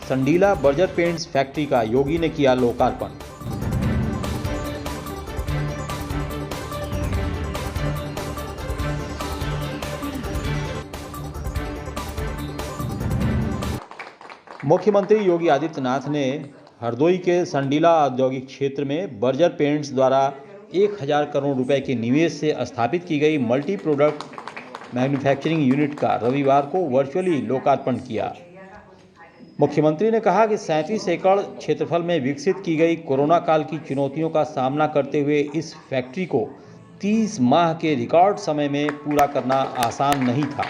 Sandila Berger paints factory का योगी ने किया लोकार्पण। मुख्यमंत्री योगी आदित्यनाथ ने हरदोई के संडीला औद्योगिक क्षेत्र में बर्जर पेंट्स द्वारा 1000 करोड़ रुपए के निवेश से स्थापित की गई मल्टी प्रोडक्ट मैन्युफैक्चरिंग यूनिट का रविवार को वर्चुअली लोकार्पण किया। मुख्यमंत्री ने कहा कि 37 एकड़ क्षेत्रफल में विकसित की गई कोरोना काल की चुनौतियों का सामना करते हुए इस फैक्ट्री को 30 माह के रिकॉर्ड समय में पूरा करना आसान नहीं था।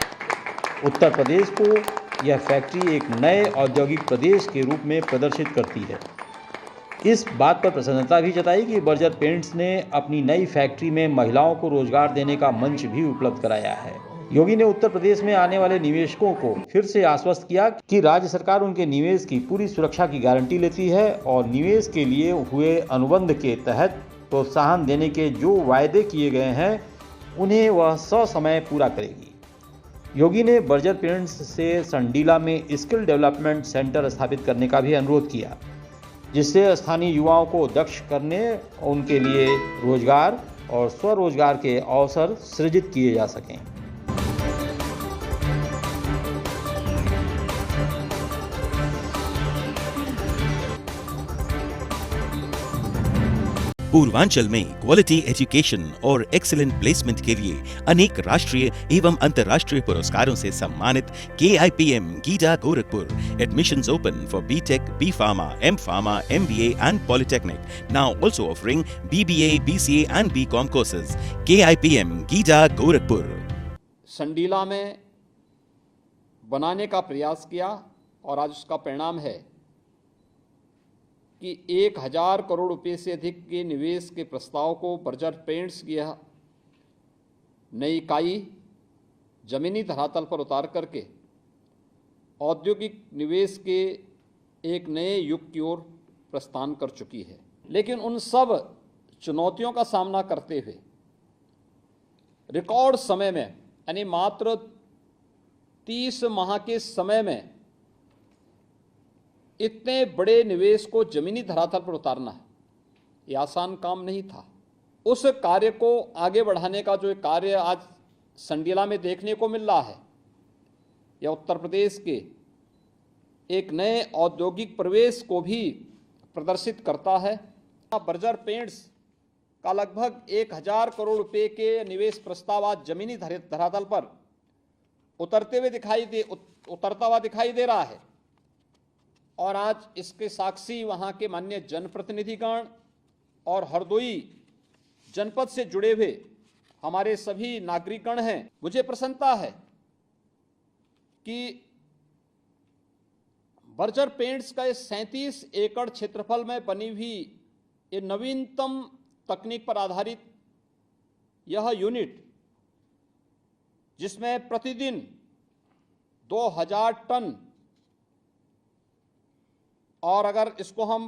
उत्तर प्रदेश को यह फैक्ट्री एक नए औद्योगिक प्रदेश के रूप में प्रदर्शित करती है। इस बात पर प्रसन्नता भी जताई कि बर्जर पेंट्स ने अपनी नई फैक्ट्री में महिलाओं को रोजगार देने का मंच भी उपलब्ध कराया है। योगी ने उत्तर प्रदेश में आने वाले निवेशकों को फिर से आश्वस्त किया कि राज्य सरकार उनके निवेश की पूरी सुरक्षा की गारंटी लेती है और निवेश के लिए हुए अनुबंध के तहत प्रोत्साहन देने के जो वायदे किए गए हैं उन्हें वह ससमय पूरा करेगी। योगी ने बर्जर पेंट्स से संडीला में स्किल डेवलपमेंट सेंटर स्थापित करने का भी अनुरोध किया, जिससे स्थानीय युवाओं को दक्ष करने, उनके लिए रोजगार और स्वरोजगार के अवसर सृजित किए जा सकें। पूर्वांचल में क्वालिटी एजुकेशन और एक्सीलेंट प्लेसमेंट के लिए अनेक राष्ट्रीय एवं अंतर्राष्ट्रीय पुरस्कारों से सम्मानित KIPM GIDA Gorakhpur. Admissions open for BTech, B.Pharma, M.Pharma, MBA and Polytechnic. Now also offering BBA, BCA and BCom courses. KIPM GIDA Gorakhpur. Sandila में बनाने का प्रयास किया और आज उसका परिणाम है कि 1000 करोड़ रुपए से अधिक के निवेश के प्रस्ताव को बर्जर पेंट्स की यह नई इकाई जमीनी धरातल पर उतार करके औद्योगिक निवेश के एक नए युग की ओर प्रस्थान कर चुकी है। लेकिन उन सब चुनौतियों का सामना करते हुए रिकॉर्ड समय में, यानी मात्र 30 माह के समय में इतने बड़े निवेश को जमीनी धरातल पर उतारना है, ये आसान काम नहीं था। उस कार्य को आगे बढ़ाने का जो कार्य आज संडीला में देखने को मिल रहा है, यह उत्तर प्रदेश के एक नए औद्योगिक प्रवेश को भी प्रदर्शित करता है। बर्जर पेंट्स का लगभग 1000 करोड़ रुपए के निवेश प्रस्ताव आज जमीनी धरातल पर उतरता हुआ दिखाई दे रहा है और आज इसके साक्षी वहां के माननीय जनप्रतिनिधिगण और हरदोई जनपद से जुड़े हुए हमारे सभी नागरिकगण हैं। मुझे प्रसन्नता है कि बर्जर पेंट्स का 37 एकड़ क्षेत्रफल में बनी हुई ये नवीनतम तकनीक पर आधारित यह यूनिट, जिसमें प्रतिदिन 2000 टन और अगर इसको हम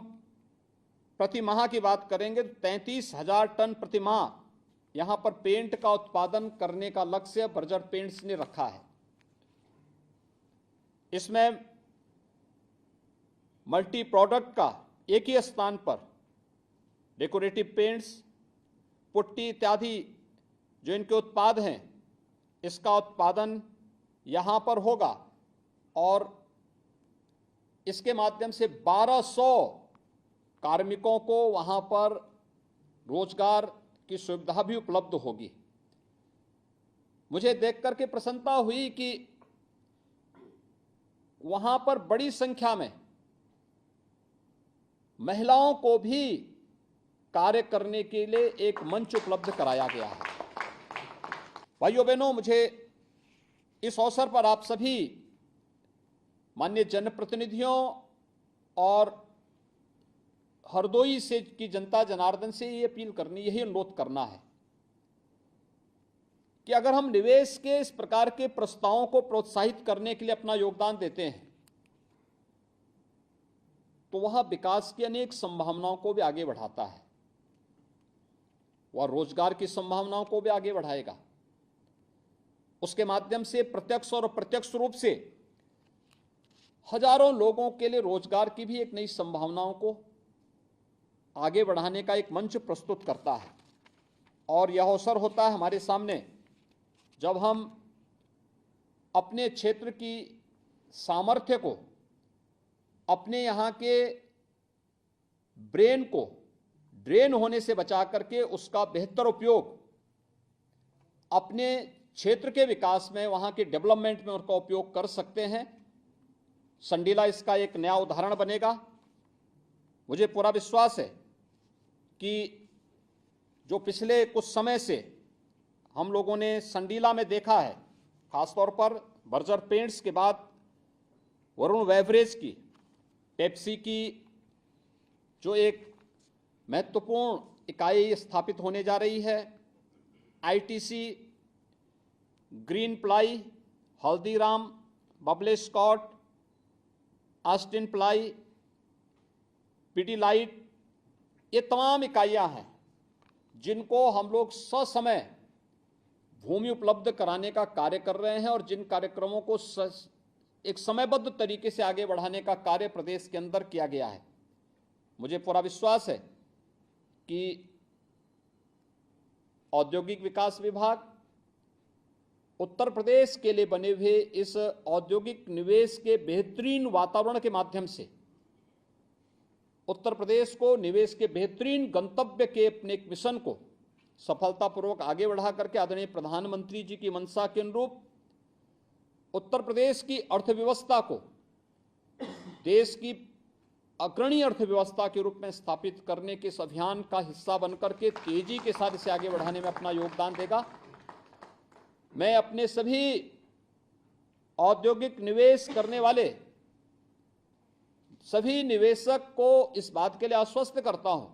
प्रति माह की बात करेंगे तो 33,000 टन प्रति माह यहां पर पेंट का उत्पादन करने का लक्ष्य बर्जर पेंट्स ने रखा है। इसमें मल्टी प्रोडक्ट का एक ही स्थान पर डेकोरेटिव पेंट्स, पुट्टी इत्यादि जो इनके उत्पाद हैं, इसका उत्पादन यहां पर होगा और इसके माध्यम से 1200 कार्मिकों को वहां पर रोजगार की सुविधा भी उपलब्ध होगी। मुझे देख करके प्रसन्नता हुई कि वहां पर बड़ी संख्या में महिलाओं को भी कार्य करने के लिए एक मंच उपलब्ध कराया गया है। भाइयों बहनों, मुझे इस अवसर पर आप सभी माननीय जनप्रतिनिधियों और हरदोई से की जनता जनार्दन से ये अपील करनी, यही अनुरोध करना है कि अगर हम निवेश के इस प्रकार के प्रस्तावों को प्रोत्साहित करने के लिए अपना योगदान देते हैं तो वह विकास की अनेक संभावनाओं को भी आगे बढ़ाता है, वह रोजगार की संभावनाओं को भी आगे बढ़ाएगा। उसके माध्यम से प्रत्यक्ष और अप्रत्यक्ष रूप से हजारों लोगों के लिए रोजगार की भी एक नई संभावनाओं को आगे बढ़ाने का एक मंच प्रस्तुत करता है। और यह अवसर होता है हमारे सामने जब हम अपने क्षेत्र की सामर्थ्य को, अपने यहाँ के ब्रेन को ड्रेन होने से बचा करके उसका बेहतर उपयोग अपने क्षेत्र के विकास में, वहाँ के डेवलपमेंट में उनका उपयोग कर सकते हैं। संडीला इसका एक नया उदाहरण बनेगा। मुझे पूरा विश्वास है कि जो पिछले कुछ समय से हम लोगों ने संडीला में देखा है, खासतौर पर बर्जर पेंट्स के बाद वरुण बेवरेज की, पेप्सी की जो एक महत्वपूर्ण इकाई स्थापित होने जा रही है, आईटीसी, ग्रीन प्लाई, हल्दीराम, बबले स्कॉट, ऑस्टिन प्लाई, पीडीलाइट, ये तमाम इकाइयां हैं जिनको हम लोग ससमय भूमि उपलब्ध कराने का कार्य कर रहे हैं और जिन कार्यक्रमों को एक समयबद्ध तरीके से आगे बढ़ाने का कार्य प्रदेश के अंदर किया गया है। मुझे पूरा विश्वास है कि औद्योगिक विकास विभाग उत्तर प्रदेश के लिए बने हुए इस औद्योगिक निवेश के बेहतरीन वातावरण के माध्यम से उत्तर प्रदेश को निवेश के बेहतरीन गंतव्य के अपने एक मिशन को सफलतापूर्वक आगे बढ़ा करके आदरणीय प्रधानमंत्री जी की मंशा के अनुरूप उत्तर प्रदेश की अर्थव्यवस्था को देश की अग्रणी अर्थव्यवस्था के रूप में स्थापित करने के इस अभियान का हिस्सा बनकर के तेजी के साथ इसे आगे बढ़ाने में अपना योगदान देगा। मैं अपने सभी औद्योगिक निवेश करने वाले सभी निवेशक को इस बात के लिए आश्वस्त करता हूं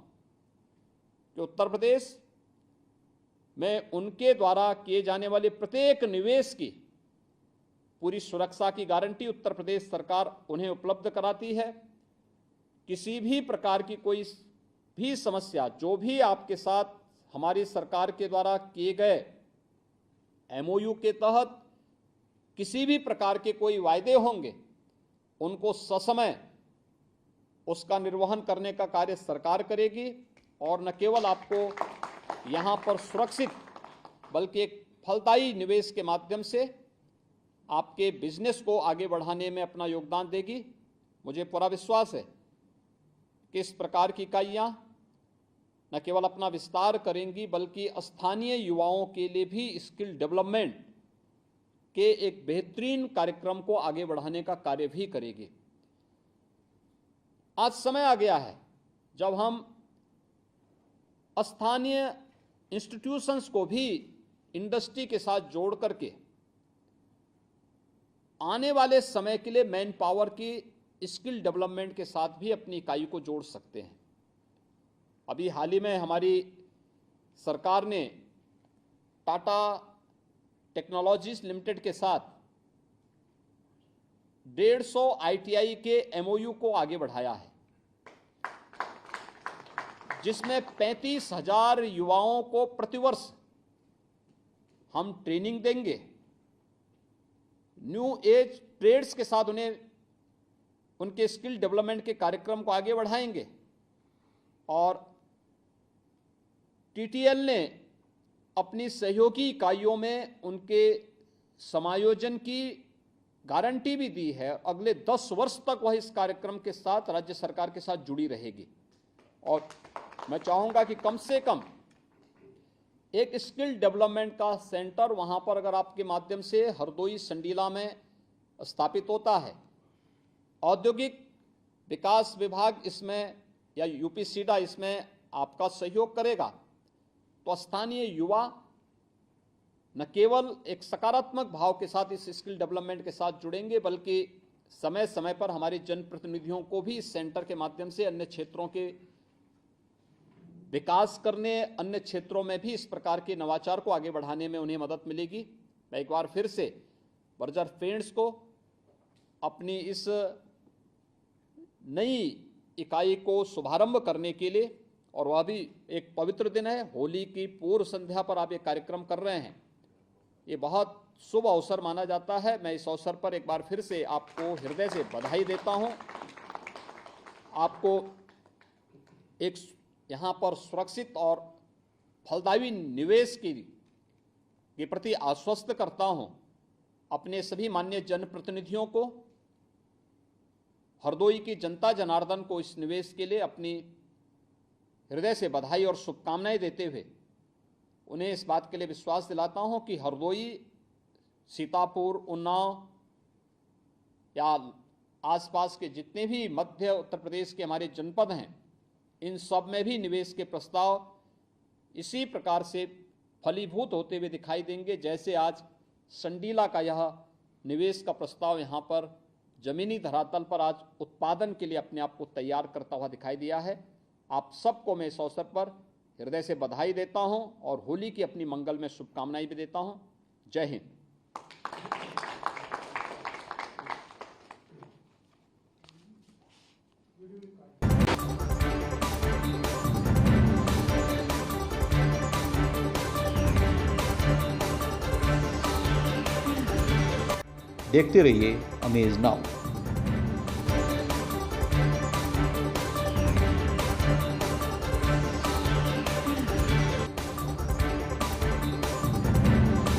कि उत्तर प्रदेश में उनके द्वारा किए जाने वाले प्रत्येक निवेश की पूरी सुरक्षा की गारंटी उत्तर प्रदेश सरकार उन्हें उपलब्ध कराती है। किसी भी प्रकार की कोई भी समस्या जो भी आपके साथ हमारी सरकार के द्वारा किए गए एमओयू के तहत किसी भी प्रकार के कोई वायदे होंगे, उनको ससमय उसका निर्वहन करने का कार्य सरकार करेगी और न केवल आपको यहाँ पर सुरक्षित बल्कि एक फलदायी निवेश के माध्यम से आपके बिजनेस को आगे बढ़ाने में अपना योगदान देगी। मुझे पूरा विश्वास है कि इस प्रकार की इकाइयाँ न केवल अपना विस्तार करेंगी बल्कि स्थानीय युवाओं के लिए भी स्किल डेवलपमेंट के एक बेहतरीन कार्यक्रम को आगे बढ़ाने का कार्य भी करेगी। आज समय आ गया है जब हम स्थानीय इंस्टीट्यूशंस को भी इंडस्ट्री के साथ जोड़ करके आने वाले समय के लिए मैन पावर की स्किल डेवलपमेंट के साथ भी अपनी इकाई को जोड़ सकते हैं। अभी हाल ही में हमारी सरकार ने टाटा टेक्नोलॉजीज लिमिटेड के साथ 150 आईटीआई के एमओयू को आगे बढ़ाया है, जिसमें 35,000 युवाओं को प्रतिवर्ष हम ट्रेनिंग देंगे। न्यू एज ट्रेड्स के साथ उन्हें उनके स्किल डेवलपमेंट के कार्यक्रम को आगे बढ़ाएंगे और टीटीएल ने अपनी सहयोगी इकाइयों में उनके समायोजन की गारंटी भी दी है। अगले 10 वर्ष तक वह इस कार्यक्रम के साथ राज्य सरकार के साथ जुड़ी रहेगी और मैं चाहूँगा कि कम से कम एक स्किल डेवलपमेंट का सेंटर वहाँ पर अगर आपके माध्यम से हरदोई संडीला में स्थापित होता है, औद्योगिक विकास विभाग इसमें या यूपीसीडा इसमें आपका सहयोग करेगा, तो स्थानीय युवा न केवल एक सकारात्मक भाव के साथ इस स्किल डेवलपमेंट के साथ जुड़ेंगे बल्कि समय समय पर हमारे जनप्रतिनिधियों को भी इस सेंटर के माध्यम से अन्य क्षेत्रों के विकास करने, अन्य क्षेत्रों में भी इस प्रकार के नवाचार को आगे बढ़ाने में उन्हें मदद मिलेगी। मैं एक बार फिर से बर्जर पेंट्स को अपनी इस नई इकाई को शुभारंभ करने के लिए, और वह भी एक पवित्र दिन है, होली की पूर्व संध्या पर आप ये कार्यक्रम कर रहे हैं, ये बहुत शुभ अवसर माना जाता है। मैं इस अवसर पर एक बार फिर से आपको हृदय से बधाई देता हूं। आपको एक यहाँ पर सुरक्षित और फलदायी निवेश के प्रति आश्वस्त करता हूं। अपने सभी माननीय जनप्रतिनिधियों को, हरदोई की जनता जनार्दन को इस निवेश के लिए अपनी हृदय से बधाई और शुभकामनाएं देते हुए उन्हें इस बात के लिए विश्वास दिलाता हूं कि हरदोई, सीतापुर, उन्नाव या आसपास के जितने भी मध्य उत्तर प्रदेश के हमारे जनपद हैं, इन सब में भी निवेश के प्रस्ताव इसी प्रकार से फलीभूत होते हुए दिखाई देंगे, जैसे आज संडीला का यह निवेश का प्रस्ताव यहाँ पर जमीनी धरातल पर आज उत्पादन के लिए अपने आप को तैयार करता हुआ दिखाई दिया है। आप सबको मैं इस अवसर पर हृदय से बधाई देता हूं और होली की अपनी मंगल में शुभकामनाएं भी देता हूं। जय हिंद। देखते रहिए अमेज नाउ।